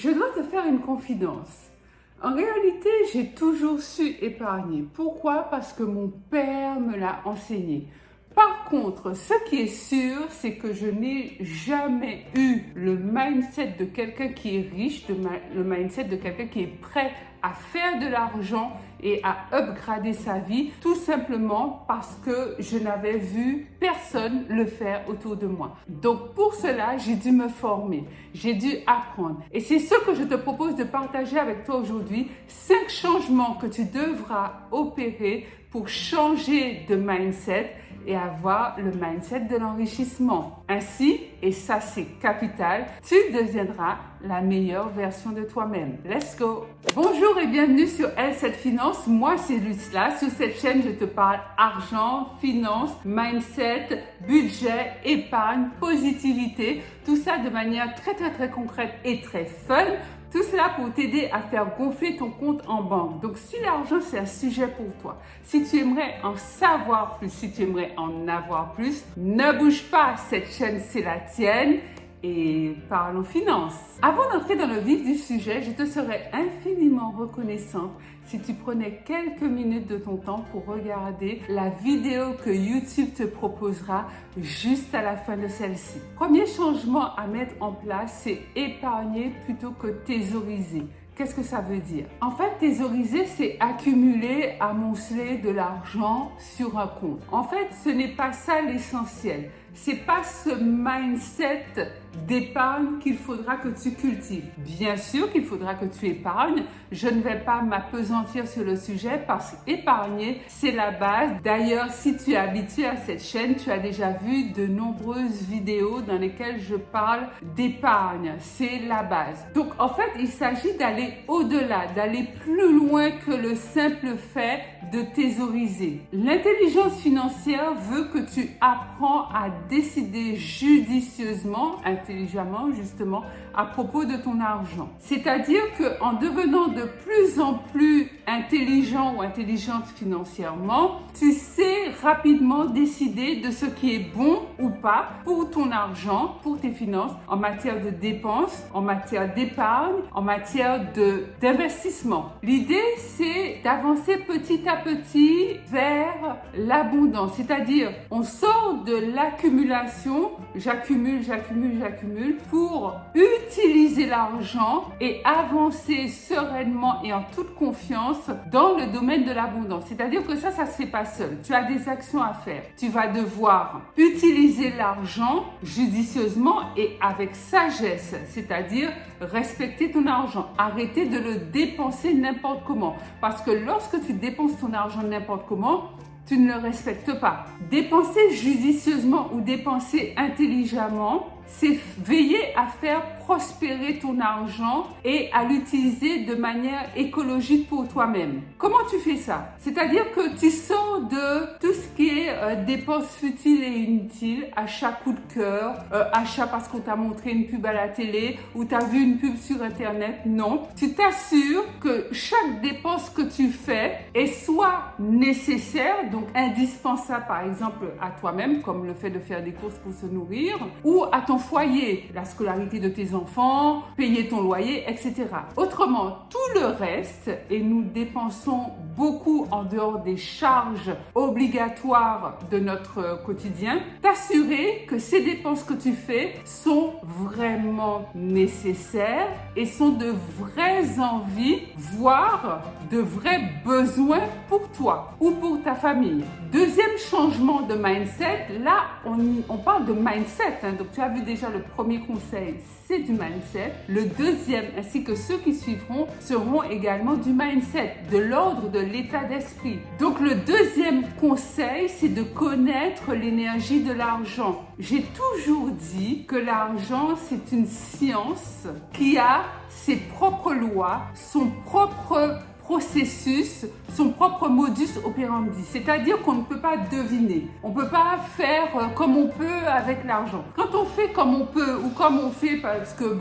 Je dois te faire une confidence. En réalité, j'ai toujours su épargner. Pourquoi? Parce que mon père me l'a enseigné. Par contre, ce qui est sûr, c'est que je n'ai jamais eu le mindset de quelqu'un qui est riche, le mindset de quelqu'un qui est prêt à faire de l'argent et à upgrader sa vie, tout simplement parce que je n'avais vu personne le faire autour de moi. Donc pour cela, j'ai dû me former, j'ai dû apprendre. Et c'est ce que je te propose de partager avec toi aujourd'hui, 5 changements que tu devras opérer pour changer de mindset et avoir le mindset de l'enrichissement. Ainsi, et ça c'est capital, tu deviendras la meilleure version de toi-même. Let's go! Bonjour et bienvenue sur L7 Finance. Moi c'est Lucila. Sur cette chaîne, je te parle argent, finance, mindset, budget, épargne, positivité. Tout ça de manière très concrète et très fun. Tout cela pour t'aider à faire gonfler ton compte en banque. Donc, si l'argent, c'est un sujet pour toi, si tu aimerais en savoir plus, si tu aimerais en avoir plus, ne bouge pas, cette chaîne, c'est la tienne. Et parlons finances. Avant d'entrer dans le vif du sujet, je te serais infiniment reconnaissante si tu prenais quelques minutes de ton temps pour regarder la vidéo que YouTube te proposera juste à la fin de celle-ci. Premier changement à mettre en place, c'est épargner plutôt que thésauriser. Qu'est-ce que ça veut dire? En fait, thésauriser, c'est accumuler, amonceler de l'argent sur un compte. En fait, ce n'est pas ça l'essentiel. C'est pas ce mindset d'épargne qu'il faudra que tu cultives. Bien sûr qu'il faudra que tu épargnes. Je ne vais pas m'appesantir sur le sujet parce qu'épargner, c'est la base. D'ailleurs, si tu es habitué à cette chaîne, tu as déjà vu de nombreuses vidéos dans lesquelles je parle d'épargne. C'est la base. Donc, en fait, il s'agit d'aller au-delà, d'aller plus loin que le simple fait de thésauriser. L'intelligence financière veut que tu apprends à décider judicieusement, intelligemment justement, à propos de ton argent. C'est-à-dire qu'en devenant de plus en plus intelligent ou intelligente financièrement, tu sais rapidement décider de ce qui est bon ou pas pour ton argent, pour tes finances, en matière de dépenses, en matière d'épargne, en matière d'investissement. L'idée, c'est d'avancer petit à petit vers l'abondance. C'est-à-dire, on sort de l'accumulation, j'accumule, pour utiliser l'argent et avancer sereinement et en toute confiance dans le domaine de l'abondance. C'est-à-dire que ça se fait pas seul. Tu as des actions à faire. Tu vas devoir utiliser l'argent judicieusement et avec sagesse, c'est-à-dire respecter ton argent. Arrêter de le dépenser n'importe comment. Parce que lorsque tu dépenses ton argent n'importe comment, tu ne le respectes pas. Dépenser judicieusement ou dépenser intelligemment, c'est veiller à faire prospérer ton argent et à l'utiliser de manière écologique pour toi-même. Comment tu fais ça? C'est-à-dire que tu sors de tout ce qui est dépenses futiles et inutiles, achat coup de cœur, achat parce qu'on t'a montré une pub à la télé ou tu as vu une pub sur Internet. Non, tu t'assures que chaque dépense que tu fais est soit nécessaire, donc indispensable par exemple à toi-même, comme le fait de faire des courses pour se nourrir, ou à ton foyer, la scolarité de tes enfants, payer ton loyer, etc. Autrement, tout le reste, et nous dépensons beaucoup en dehors des charges obligatoires de notre quotidien, t'assurer que ces dépenses que tu fais sont vraiment nécessaires et sont de vraies envies, voire de vrais besoins pour toi ou pour ta famille. Deuxième changement de mindset, là on parle de mindset, donc tu as vu déjà le premier conseil, c'est du mindset. Le deuxième ainsi que ceux qui suivront seront également du mindset, de l'ordre de l'état d'esprit. Donc le deuxième conseil, c'est de connaître l'énergie de l'argent. J'ai toujours dit que l'argent, c'est une science qui a ses propres lois, son propre processus, son propre modus operandi. C'est-à-dire qu'on ne peut pas deviner. On ne peut pas faire comme on peut avec l'argent. Quand on fait comme on peut ou comme on fait parce que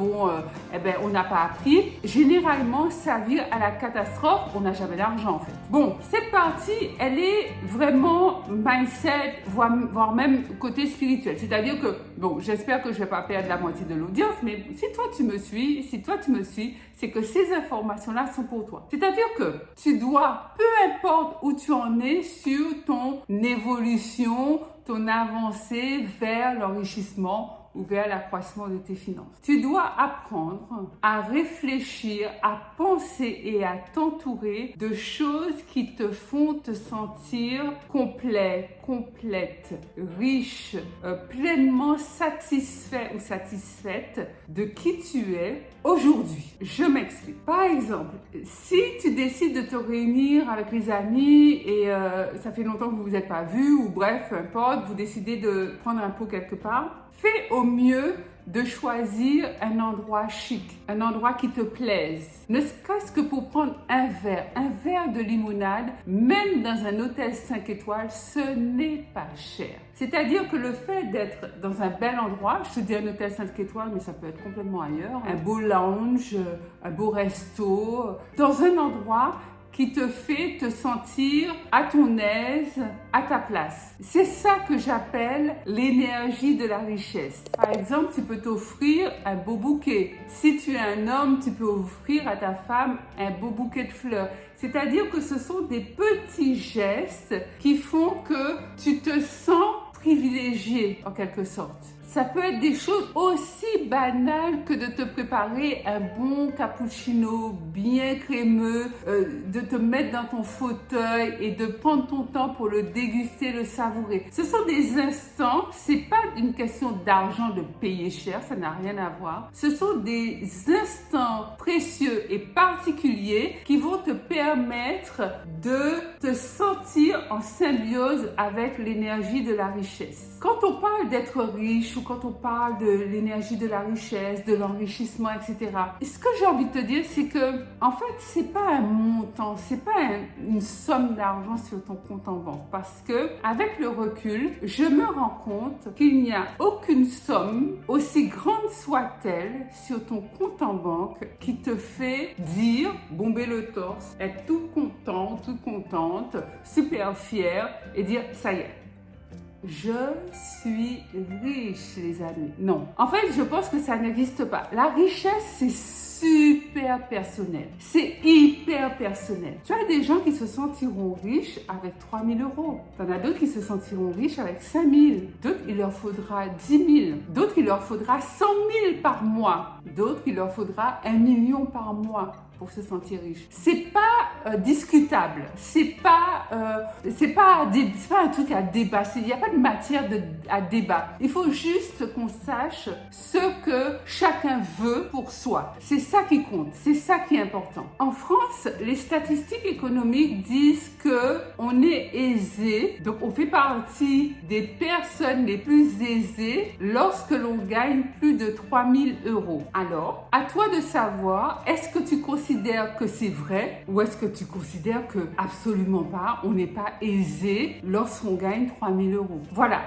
on n'a pas appris, généralement ça vire à la catastrophe. On n'a jamais d'argent en fait. Bon, cette partie, elle est vraiment mindset, voire même côté spirituel. C'est-à-dire que bon, j'espère que je ne vais pas perdre la moitié de l'audience, mais si toi tu me suis, c'est que ces informations-là sont pour toi. C'est-à-dire que tu dois, peu importe où tu en es sur ton évolution, ton avancée vers l'enrichissement ou vers l'accroissement de tes finances. Tu dois apprendre à réfléchir, à penser et à t'entourer de choses qui te font te sentir complet, complète, riche, pleinement satisfait ou satisfaite de qui tu es aujourd'hui. Je m'explique. Par exemple, si tu décides de te réunir avec les amis et ça fait longtemps que vous ne vous êtes pas vus ou bref, peu importe, vous décidez de prendre un pot quelque part, fais au mieux de choisir un endroit chic, un endroit qui te plaise. Ne serait-ce que pour prendre un verre de limonade, même dans un hôtel 5 étoiles, ce n'est pas cher. C'est-à-dire que le fait d'être dans un bel endroit, je te dis un hôtel 5 étoiles, mais ça peut être complètement ailleurs, un beau lounge, un beau resto, dans un endroit qui te fait te sentir à ton aise, à ta place. C'est ça que j'appelle l'énergie de la richesse. Par exemple, tu peux t'offrir un beau bouquet. Si tu es un homme, tu peux offrir à ta femme un beau bouquet de fleurs. C'est-à-dire que ce sont des petits gestes qui font que tu te sens privilégié en quelque sorte. Ça peut être des choses aussi banales que de te préparer un bon cappuccino bien crémeux, de te mettre dans ton fauteuil et de prendre ton temps pour le déguster, le savourer. Ce sont des instants, c'est pas une question d'argent de payer cher, ça n'a rien à voir. Ce sont des instants précieux et particuliers qui vont te permettre de te sentir en symbiose avec l'énergie de la richesse. Quand on parle d'être riche ou quand on parle de l'énergie de la richesse, de l'enrichissement, etc. Ce que j'ai envie de te dire, c'est que, en fait, c'est pas un montant, c'est pas une somme d'argent sur ton compte en banque. Parce que, avec le recul, je me rends compte qu'il n'y a aucune somme, aussi grande soit-elle, sur ton compte en banque qui te fait dire, bomber le torse, être tout content, toute contente, super fière et dire, ça y est. Je suis riche, les amis. Non. En fait, je pense que ça n'existe pas. La richesse, c'est super personnel. C'est hyper personnel. Tu as des gens qui se sentiront riches avec 3 000 euros. Tu en as d'autres qui se sentiront riches avec 5 000. D'autres, il leur faudra 10 000. D'autres, il leur faudra 100 000 par mois. D'autres, il leur faudra 1 million par mois pour se sentir riche. C'est pas discutable. C'est pas un truc à débat. Il n'y a pas de matière à débat. Il faut juste qu'on sache ce que chacun veut pour soi. C'est ça qui compte. C'est ça qui est important. En France, les statistiques économiques disent que on est aisé. Donc, on fait partie des personnes les plus aisées lorsque l'on gagne plus de 3 000 euros. Alors, à toi de savoir, est-ce que tu considères que c'est vrai ou est-ce que tu considères que absolument pas, on n'est pas aisé lorsqu'on gagne 3 000 euros. Voilà,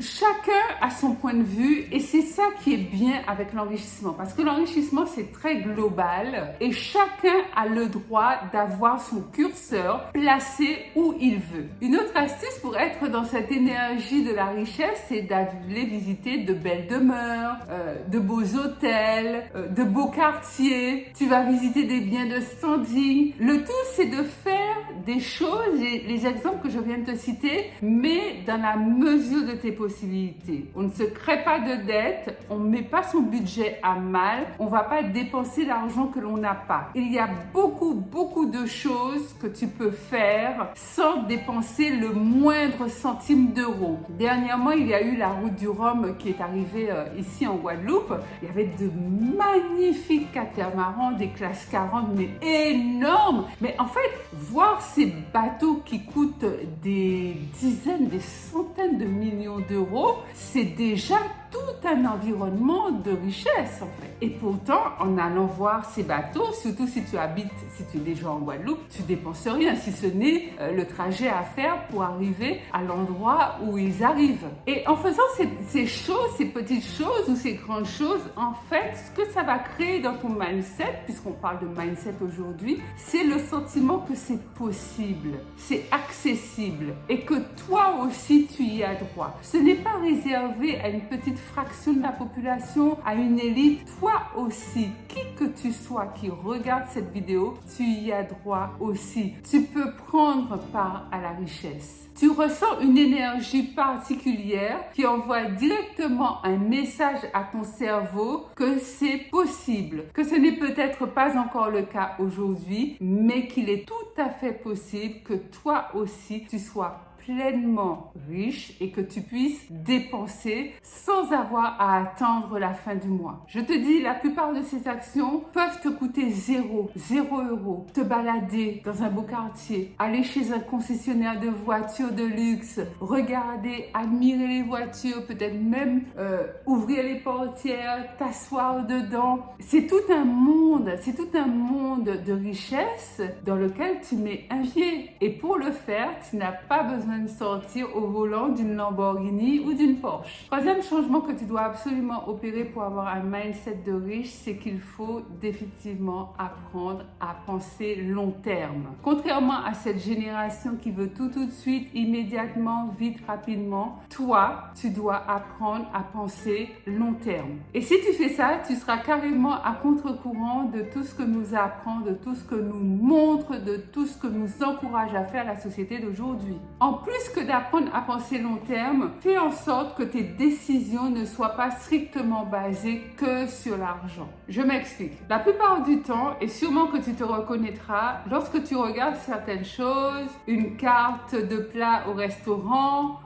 chacun a son point de vue et c'est ça qui est bien avec l'enrichissement parce que l'enrichissement c'est très global et chacun a le droit d'avoir son curseur placé où il veut. Une autre astuce pour être dans cette énergie de la richesse, c'est d'aller visiter de belles demeures, de beaux hôtels, de beaux quartiers. Tu vas visiter des biens de standing. Le tout, c'est de faire des choses, et les exemples que je viens de te citer, mais dans la mesure de tes possibilités. On ne se crée pas de dette, on ne met pas son budget à mal, on ne va pas dépenser l'argent que l'on n'a pas. Il y a beaucoup de choses que tu peux faire sans dépenser le moindre centime d'euro. Dernièrement, il y a eu la route du Rhum qui est arrivée ici en Guadeloupe. Il y avait de magnifiques catamarans, des classes 40, mais énormes. Mais en fait, voir ces bateaux qui coûtent des dizaines, des centaines de millions d'euros, c'est déjà tout un environnement de richesse en fait. Et pourtant, en allant voir ces bateaux, surtout si tu es déjà en Guadeloupe, tu dépenses rien si ce n'est le trajet à faire pour arriver à l'endroit où ils arrivent. Et en faisant ces choses, ces petites choses ou ces grandes choses, en fait, ce que ça va créer dans ton mindset, puisqu'on parle de mindset aujourd'hui, c'est le sentiment que c'est possible, c'est accessible et que toi aussi tu y as droit. Ce n'est pas réservé à une petite fraction de la population, à une élite. Toi aussi, qui que tu sois qui regarde cette vidéo, tu y as droit aussi. Tu peux prendre part à la richesse. Tu ressens une énergie particulière qui envoie directement un message à ton cerveau que c'est possible, que ce n'est peut-être pas encore le cas aujourd'hui, mais qu'il est tout à fait possible que toi aussi tu sois pleinement riche et que tu puisses dépenser sans avoir à attendre la fin du mois. Je te dis, la plupart de ces actions peuvent te coûter 0 euros. Te balader dans un beau quartier, aller chez un concessionnaire de voitures de luxe, regarder, admirer les voitures, peut-être même ouvrir les portières, t'asseoir dedans. C'est tout un monde de richesse dans lequel tu mets un pied. Et pour le faire, tu n'as pas besoin de sortir au volant d'une Lamborghini ou d'une Porsche. Troisième changement que tu dois absolument opérer pour avoir un mindset de riche, c'est qu'il faut définitivement apprendre à penser long terme. Contrairement à cette génération qui veut tout de suite, immédiatement, vite, rapidement, toi, tu dois apprendre à penser long terme. Et si tu fais ça, tu seras carrément à contre-courant de tout ce que nous apprend, de tout ce que nous montre, de tout ce que nous encourage à faire la société d'aujourd'hui. En plus que d'apprendre à penser long terme, fais en sorte que tes décisions ne soient pas strictement basées que sur l'argent. Je m'explique. La plupart du temps, et sûrement que tu te reconnaîtras, lorsque tu regardes certaines choses, une carte de plat au restaurant,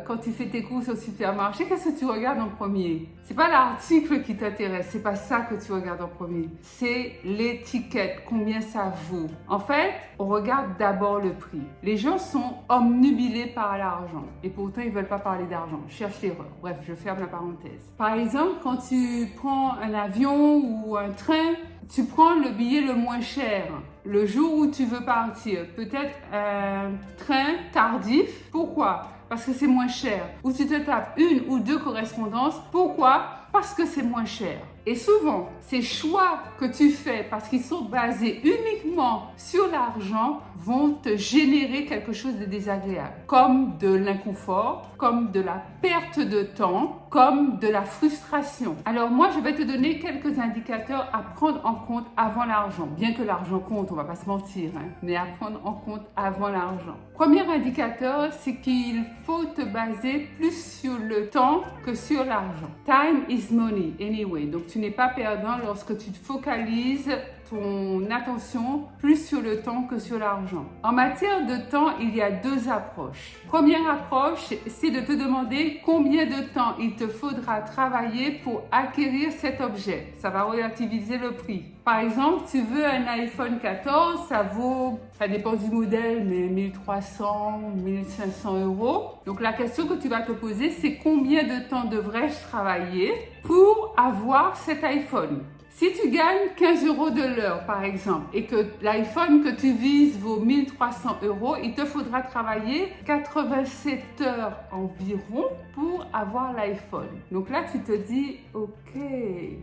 quand tu fais tes courses au supermarché, qu'est-ce que tu regardes en premier? C'est pas l'article qui t'intéresse, c'est pas ça que tu regardes en premier. C'est l'étiquette, combien ça vaut. En fait, on regarde d'abord le prix. Les gens sont omnubilés par l'argent et pourtant ils veulent pas parler d'argent. Cherche l'erreur. Bref, je ferme la parenthèse. Par exemple, quand tu prends un avion ou un train, tu prends le billet le moins cher le jour où tu veux partir. Peut-être un train tardif. Pourquoi? Parce que c'est moins cher. Ou tu te tapes une ou deux correspondances. Pourquoi? Parce que c'est moins cher. Et souvent, ces choix que tu fais parce qu'ils sont basés uniquement sur l'argent vont te générer quelque chose de désagréable, comme de l'inconfort, comme de la perte de temps, comme de la frustration. Alors moi, je vais te donner quelques indicateurs à prendre en compte avant l'argent. Bien que l'argent compte, on va pas se mentir, mais à prendre en compte avant l'argent. Premier indicateur, c'est qu'il faut te baser plus sur le temps que sur l'argent. Time is money anyway. Donc tu n'es pas perdant lorsque tu te focalises ton attention plus sur le temps que sur l'argent. En matière de temps, il y a deux approches. Première approche, c'est de te demander combien de temps il te faudra travailler pour acquérir cet objet. Ça va relativiser le prix. Par exemple, tu veux un iPhone 14, ça dépend du modèle, mais 1300, 1500 euros. Donc la question que tu vas te poser, c'est combien de temps devrais-je travailler pour avoir cet iPhone? Si tu gagnes 15 euros de l'heure, par exemple, et que l'iPhone que tu vises vaut 1300 euros, il te faudra travailler 87 heures environ pour avoir l'iPhone. Donc là, tu te dis, ok.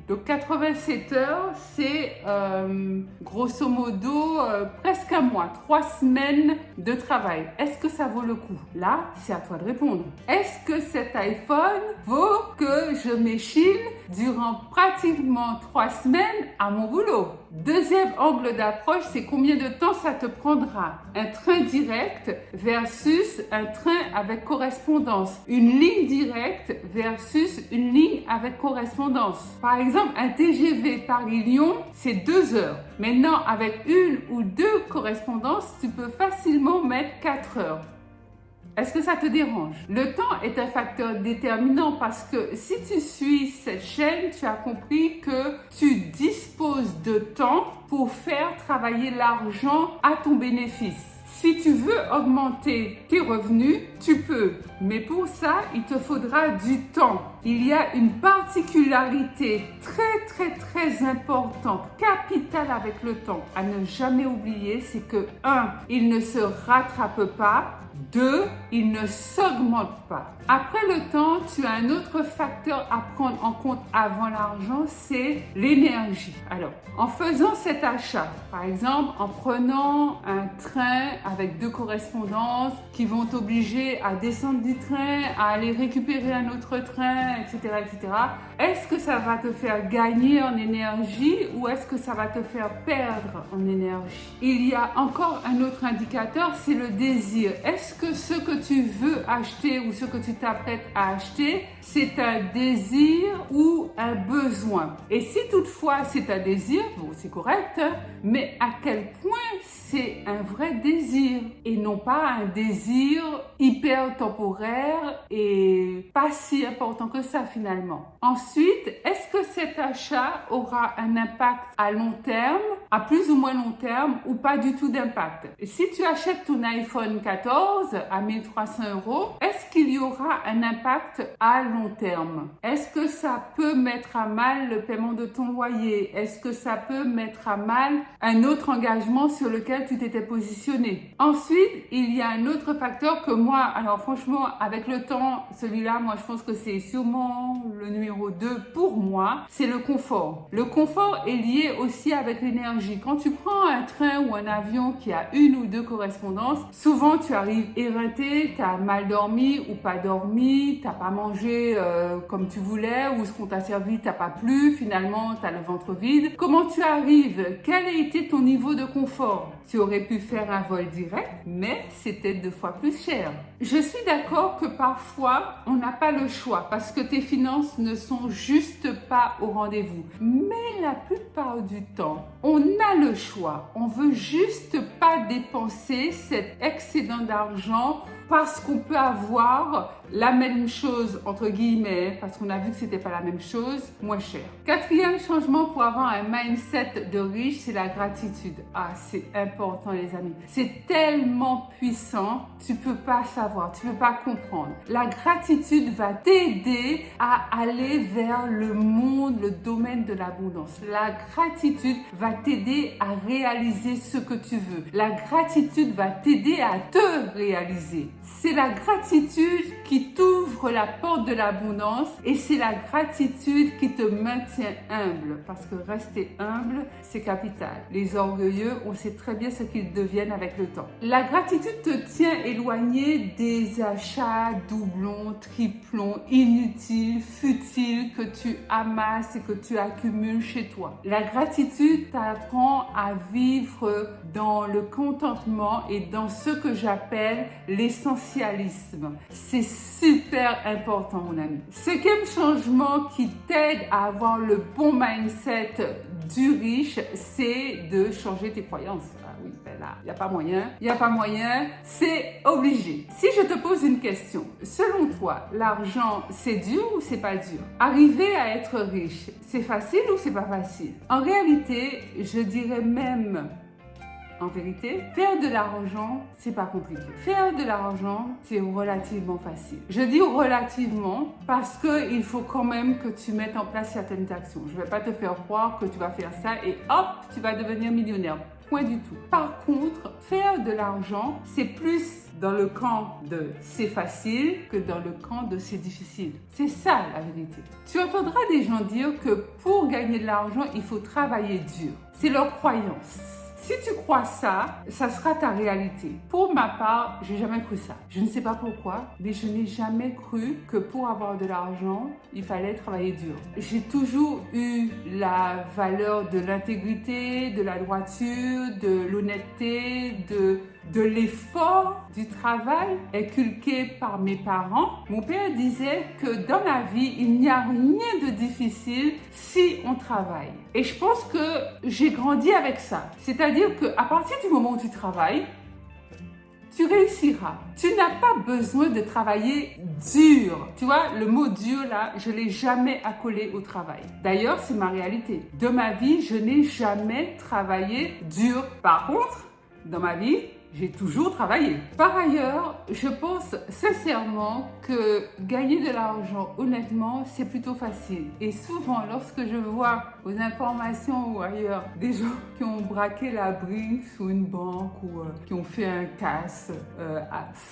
Donc 87 heures, c'est grosso modo presque un mois, 3 semaines de travail. Est-ce que ça vaut le coup? Là, c'est à toi de répondre. Est-ce que cet iPhone vaut que je m'échine durant pratiquement 3 semaines à mon boulot? Deuxième angle d'approche, c'est combien de temps ça te prendra. Un train direct versus un train avec correspondance. Une ligne directe versus une ligne avec correspondance. Par exemple, un TGV Paris-Lyon, c'est 2 heures. Maintenant, avec une ou deux correspondances, tu peux facilement mettre 4 heures. Est-ce que ça te dérange? Le temps est un facteur déterminant parce que si tu suis cette chaîne, tu as compris que tu disposes de temps pour faire travailler l'argent à ton bénéfice. Si tu veux augmenter tes revenus, tu peux. Mais pour ça, il te faudra du temps. Il y a une particularité très importante, capitale avec le temps, à ne jamais oublier, c'est que 1, il ne se rattrape pas. 2, il ne s'augmente pas. Après le temps, tu as un autre facteur à prendre en compte avant l'argent, c'est l'énergie. Alors, en faisant cet achat, par exemple, en prenant un train avec 2 correspondances qui vont t'obliger à descendre du train, à aller récupérer un autre train etc., etc. Est-ce que ça va te faire gagner en énergie ou est-ce que ça va te faire perdre en énergie? Il y a encore un autre indicateur, c'est le désir. Est-ce que ce que tu veux acheter ou ce que tu t'apprêtes à acheter, c'est un désir ou un besoin? Et si toutefois c'est un désir, bon, c'est correct, hein, mais à quel point c'est un vrai désir et non pas un désir hyper temporaire et pas si important que ça finalement. Ensuite, est-ce que cet achat aura un impact à long terme, à plus ou moins long terme ou pas du tout d'impact? Si tu achètes ton iPhone 14 à 1300 €, est-ce qu'il y aura un impact à long terme? Est-ce que ça peut mettre à mal le paiement de ton loyer? Est-ce que ça peut mettre à mal un autre engagement sur lequel tu t'étais positionné? Ensuite, il y a un autre facteur que moi, alors franchement, avec le temps, celui-là, moi je pense que c'est sûrement le numéro 2 pour moi, c'est le confort. Le confort est lié aussi avec l'énergie. Quand tu prends un train ou un avion qui a une ou deux correspondances, souvent tu arrives éreinté, tu as mal dormi ou pas dormi, tu n'as pas mangé comme tu voulais ou ce qu'on t'a servi t'as pas plu, finalement tu as le ventre vide. Comment tu arrives? Quel a été ton niveau de confort? Tu aurais pu faire un vol direct, mais c'était 2 fois plus cher. Je suis d'accord que parfois, on n'a pas le choix parce que tes finances ne sont juste pas au rendez-vous. Mais la plupart du temps, on a le choix. On veut juste pas dépenser cet excédent d'argent parce qu'on peut avoir la même chose, entre guillemets, parce qu'on a vu que c'était pas la même chose, moins cher. Quatrième changement pour avoir un mindset de riche, c'est la gratitude. Ah, c'est important les amis. C'est tellement puissant, tu peux pas savoir, tu peux pas comprendre. La gratitude va t'aider à aller vers le monde, le domaine de l'abondance. La gratitude va t'aider à réaliser ce que tu veux. La gratitude va t'aider à te réaliser. C'est la gratitude qui t'ouvre la porte de l'abondance et c'est la gratitude qui te maintient humble parce que rester humble, c'est capital. Les orgueilleux, on sait très bien ce qu'ils deviennent avec le temps. La gratitude te tient éloigné des achats doublons, triplons, inutiles, futiles que tu amasses et que tu accumules chez toi. La gratitude t'apprend à vivre dans le contentement et dans ce que j'appelle l'essentialisme. C'est super important, mon ami. Cinquième changement qui t'aide à avoir le bon mindset du riche, c'est de changer tes croyances. Ah oui, ben là, il n'y a pas moyen, c'est obligé. Si je te pose une question, selon toi, l'argent, c'est dur ou c'est pas dur? Arriver à être riche, c'est facile ou c'est pas facile? En réalité, je dirais même, en vérité, faire de l'argent, c'est pas compliqué. Faire de l'argent, c'est relativement facile. Je dis relativement parce que il faut quand même que tu mettes en place certaines actions. Je vais pas te faire croire que tu vas faire ça et hop, tu vas devenir millionnaire. Point du tout. Par contre, faire de l'argent, c'est plus dans le camp de c'est facile que dans le camp de c'est difficile. C'est ça la vérité. Tu entendras des gens dire que pour gagner de l'argent, il faut travailler dur. C'est leur croyance. Si tu crois ça, ça sera ta réalité. Pour ma part, j'ai jamais cru ça. Je ne sais pas pourquoi, mais je n'ai jamais cru que pour avoir de l'argent, il fallait travailler dur. J'ai toujours eu la valeur de l'intégrité, de la droiture, de l'honnêteté, de l'effort, du travail inculqué par mes parents. Mon père disait que dans la vie, il n'y a rien de difficile si on travaille. Et je pense que j'ai grandi avec ça. C'est-à-dire qu'à partir du moment où tu travailles, tu réussiras. Tu n'as pas besoin de travailler dur. Tu vois, le mot dur là, je ne l'ai jamais accolé au travail. D'ailleurs, c'est ma réalité. De ma vie, je n'ai jamais travaillé dur. Par contre, dans ma vie, j'ai toujours travaillé. Par ailleurs, je pense sincèrement que gagner de l'argent, honnêtement, c'est plutôt facile. Et souvent, lorsque je vois aux informations ou ailleurs des gens qui ont braqué la brique sous une banque ou qui ont fait un casse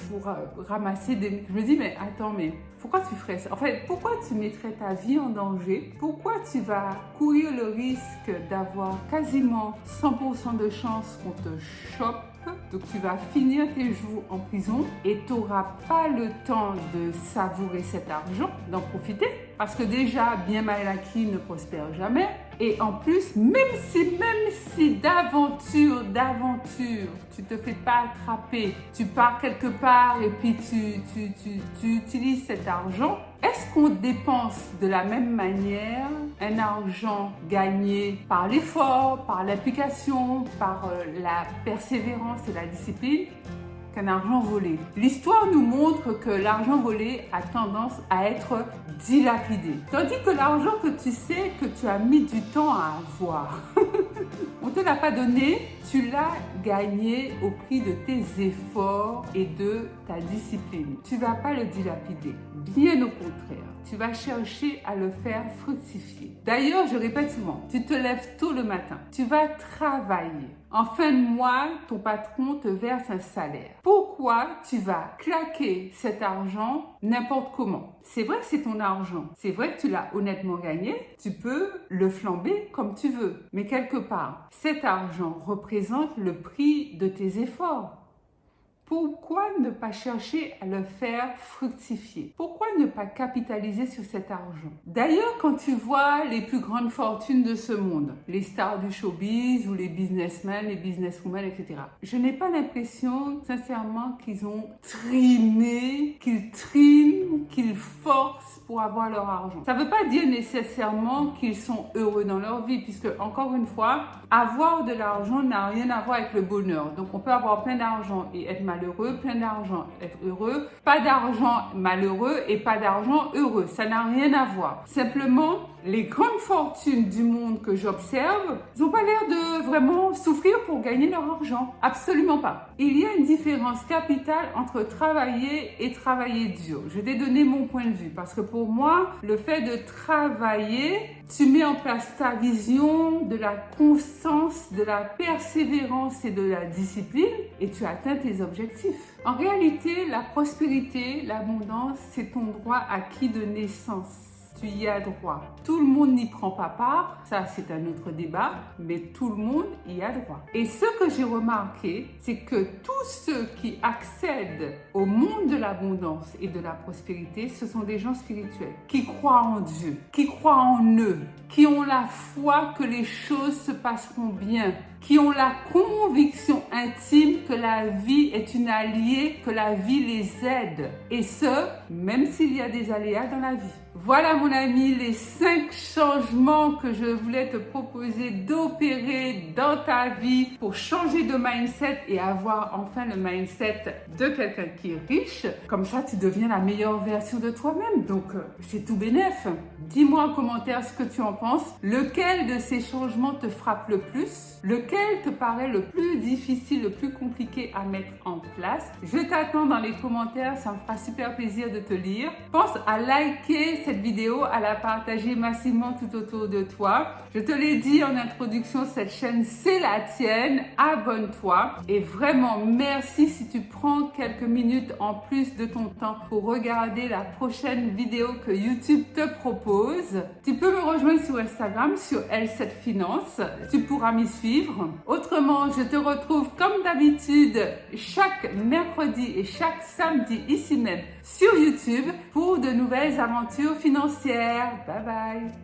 pour ramasser des... Je me dis, mais attends, mais pourquoi tu ferais ça? En fait, pourquoi tu mettrais ta vie en danger? Pourquoi tu vas courir le risque d'avoir quasiment 100% de chance qu'on te chope? Donc tu vas finir tes jours en prison et tu n'auras pas le temps de savourer cet argent, d'en profiter. parce que déjà, bien mal acquis ne prospère jamais. Et en plus, même si d'aventure, tu te fais pas attraper, tu pars quelque part et puis tu utilises cet argent, est-ce qu'on dépense de la même manière un argent gagné par l'effort, par l'application, par la persévérance et la discipline qu'un argent volé? L'histoire nous montre que l'argent volé a tendance à être dilapidé. Tandis que l'argent que tu sais que tu as mis du temps à avoir, on ne te l'a pas donné, tu l'as gagné au prix de tes efforts et de ta discipline. Tu ne vas pas le dilapider, bien au contraire. Tu vas chercher à le faire fructifier. D'ailleurs, je répète souvent, tu te lèves tôt le matin, tu vas travailler. En fin de mois, ton patron te verse un salaire. Pourquoi tu vas claquer cet argent n'importe comment? C'est vrai que c'est ton argent. C'est vrai que tu l'as honnêtement gagné. Tu peux le flamber comme tu veux. Mais quelque part, cet argent représente le prix de tes efforts. Pourquoi ne pas chercher à le faire fructifier? Pourquoi ne pas capitaliser sur cet argent? D'ailleurs, quand tu vois les plus grandes fortunes de ce monde, les stars du showbiz ou les businessmen, les businesswomen, etc., je n'ai pas l'impression, sincèrement, qu'ils ont trimé, qu'ils triment, qu'ils forcent pour avoir leur argent. Ça ne veut pas dire nécessairement qu'ils sont heureux dans leur vie, puisque, encore une fois, avoir de l'argent n'a rien à voir avec le bonheur. Donc, on peut avoir plein d'argent et être malheureux, plein d'argent, être heureux, pas d'argent malheureux et pas d'argent heureux. Ça n'a rien à voir. Simplement, les grandes fortunes du monde que j'observe, ils n'ont pas l'air de vraiment souffrir pour gagner leur argent. Absolument pas. Il y a une différence capitale entre travailler et travailler dur. Je vais donner mon point de vue parce que pour moi, le fait de travailler, tu mets en place ta vision de la constance, de la persévérance et de la discipline et tu atteins tes objectifs. En réalité, la prospérité, l'abondance, c'est ton droit acquis de naissance. Tu y as droit. Tout le monde n'y prend pas part, ça c'est un autre débat, mais tout le monde y a droit. Et ce que j'ai remarqué, c'est que tous ceux qui accèdent au monde de l'abondance et de la prospérité, ce sont des gens spirituels, qui croient en Dieu, qui croient en eux, qui ont la foi que les choses se passeront bien, qui ont la conviction intime que la vie est une alliée, que la vie les aide. Et ce, même s'il y a des aléas dans la vie. Voilà mon ami, les 5 changements que je voulais te proposer d'opérer dans ta vie pour changer de mindset et avoir enfin le mindset de quelqu'un qui est riche. Comme ça, tu deviens la meilleure version de toi-même. Donc, c'est tout bénef. Dis-moi en commentaire ce que tu en penses. Lequel de ces changements te frappe le plus? Lequel te paraît le plus difficile, le plus compliqué à mettre en place? Je t'attends dans les commentaires, ça me fera super plaisir de te lire. Pense à liker cette vidéo, à la partager massivement tout autour de toi. Je te l'ai dit en introduction, cette chaîne, c'est la tienne. Abonne-toi. Et vraiment, merci si tu prends quelques minutes en plus de ton temps pour regarder la prochaine vidéo que YouTube te propose. Tu peux me rejoindre sur Instagram, sur L7 Finance. Tu pourras m'y suivre. Autrement, je te retrouve comme d'habitude chaque mercredi et chaque samedi ici même sur YouTube pour de nouvelles aventures financières. Bye bye.